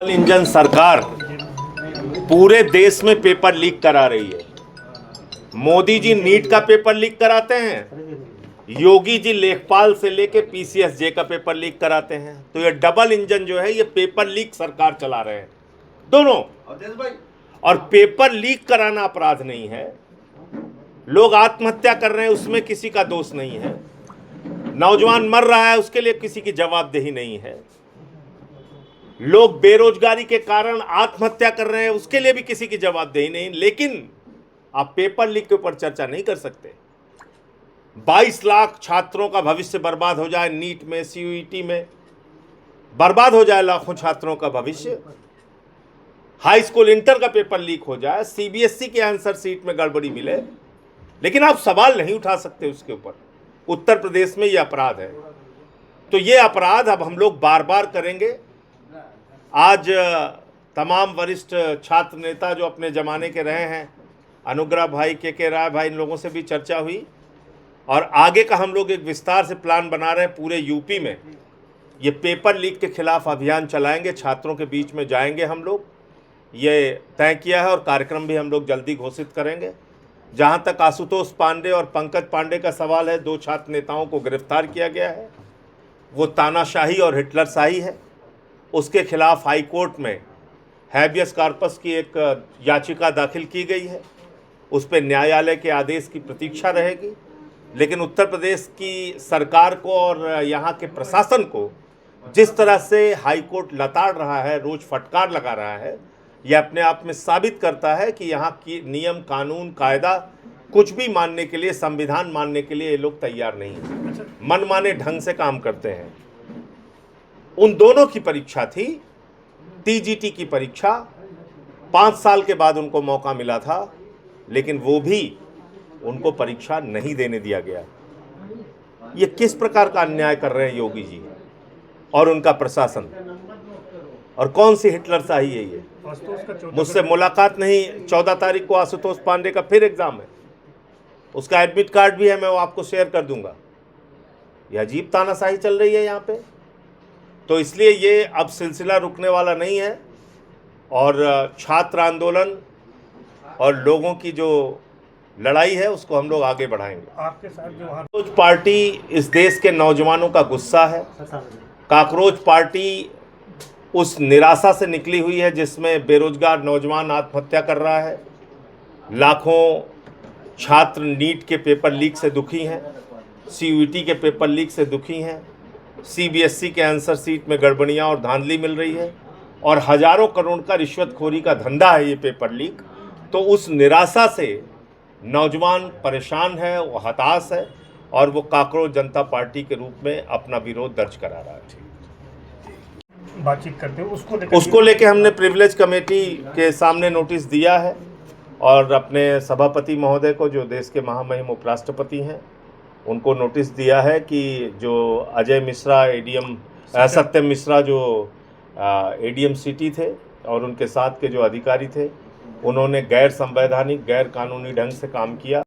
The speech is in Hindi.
इंजन सरकार पूरे देश में पेपर लीक करा रही है। मोदी जी नीट का पेपर लीक कराते हैं, योगी जी लेखपाल से लेके पीसीएसजे का पेपर लीक कराते हैं। तो ये डबल इंजन जो है ये पेपर लीक सरकार चला रहे हैं दोनों। और पेपर लीक कराना अपराध नहीं है, लोग आत्महत्या कर रहे हैं उसमें किसी का दोष नहीं है, नौजवान मर रहा है उसके लिए किसी की जवाबदेही नहीं है, लोग बेरोजगारी के कारण आत्महत्या कर रहे हैं उसके लिए भी किसी की जवाबदेही नहीं। लेकिन आप पेपर लीक के ऊपर चर्चा नहीं कर सकते। 22 लाख छात्रों का भविष्य बर्बाद हो जाए, नीट में, सीयूईटी में बर्बाद हो जाए लाखों छात्रों का भविष्य, हाई स्कूल इंटर का पेपर लीक हो जाए, सीबीएसई के आंसर सीट में गड़बड़ी मिले, लेकिन आप सवाल नहीं उठा सकते उसके ऊपर। उत्तर प्रदेश में यह अपराध है। तो ये अपराध अब हम लोग बार बार करेंगे। आज तमाम वरिष्ठ छात्र नेता जो अपने ज़माने के रहे हैं, अनुग्रह भाई, के राय भाई, इन लोगों से भी चर्चा हुई और आगे का हम लोग एक विस्तार से प्लान बना रहे हैं। पूरे यूपी में ये पेपर लीक के खिलाफ अभियान चलाएंगे, छात्रों के बीच में जाएंगे हम लोग, ये तय किया है और कार्यक्रम भी हम लोग जल्दी घोषित करेंगे। जहां तक आशुतोष पांडे और पंकज पांडे का सवाल है, 2 छात्र नेताओं को गिरफ्तार किया गया है, वो तानाशाही और हिटलरशाही है। उसके खिलाफ हाई कोर्ट में हैबियस कॉर्पस की एक याचिका दाखिल की गई है, उस पर न्यायालय के आदेश की प्रतीक्षा रहेगी। लेकिन उत्तर प्रदेश की सरकार को और यहाँ के प्रशासन को जिस तरह से हाई कोर्ट लताड़ रहा है, रोज फटकार लगा रहा है, यह अपने आप में साबित करता है कि यहाँ की नियम, कानून, कायदा कुछ भी मानने के लिए, संविधान मानने के लिए ये लोग तैयार नहीं हैं, मनमाने ढंग से काम करते हैं। उन दोनों की परीक्षा थी, टीजीटी की परीक्षा, 5 साल के बाद उनको मौका मिला था, लेकिन वो भी उनको परीक्षा नहीं देने दिया गया। ये किस प्रकार का अन्याय कर रहे हैं योगी जी और उनका प्रशासन, और कौन सी हिटलरशाही है ये। मुझसे मुलाकात नहीं, 14 तारीख को आशुतोष पांडे का फिर एग्जाम है, उसका एडमिट कार्ड भी है, मैं वो आपको शेयर कर दूंगा। यह अजीब तानाशाही चल रही है यहाँ पे। तो इसलिए ये अब सिलसिला रुकने वाला नहीं है और छात्र आंदोलन और लोगों की जो लड़ाई है उसको हम लोग आगे बढ़ाएंगे। आपके साथ जो काकरोच पार्टी इस देश के नौजवानों का गुस्सा है। काकरोच पार्टी उस निराशा से निकली हुई है जिसमें बेरोजगार नौजवान आत्महत्या कर रहा है, लाखों छात्र नीट के पेपर लीक से दुखी हैं, सीयूईटी के पेपर लीक से दुखी हैं, सीबीएसई के आंसर सीट में गड़बड़ियाँ और धांधली मिल रही है और हजारों करोड़ का रिश्वतखोरी का धंधा है ये पेपर लीक। तो उस निराशा से नौजवान परेशान है, वो हताश है और वो काकरोच जनता पार्टी के रूप में अपना विरोध दर्ज करा रहा है। बातचीत करते हो उसको लेके हमने प्रिविलेज कमेटी के सामने नोटिस दिया है और अपने सभापति महोदय को, जो देश के महामहिम उपराष्ट्रपति हैं, उनको नोटिस दिया है कि जो अजय मिश्रा एडीएम, सत्यम मिश्रा जो एडीएम सिटी थे और उनके साथ के जो अधिकारी थे, उन्होंने गैर संवैधानिक, गैर कानूनी ढंग से काम किया।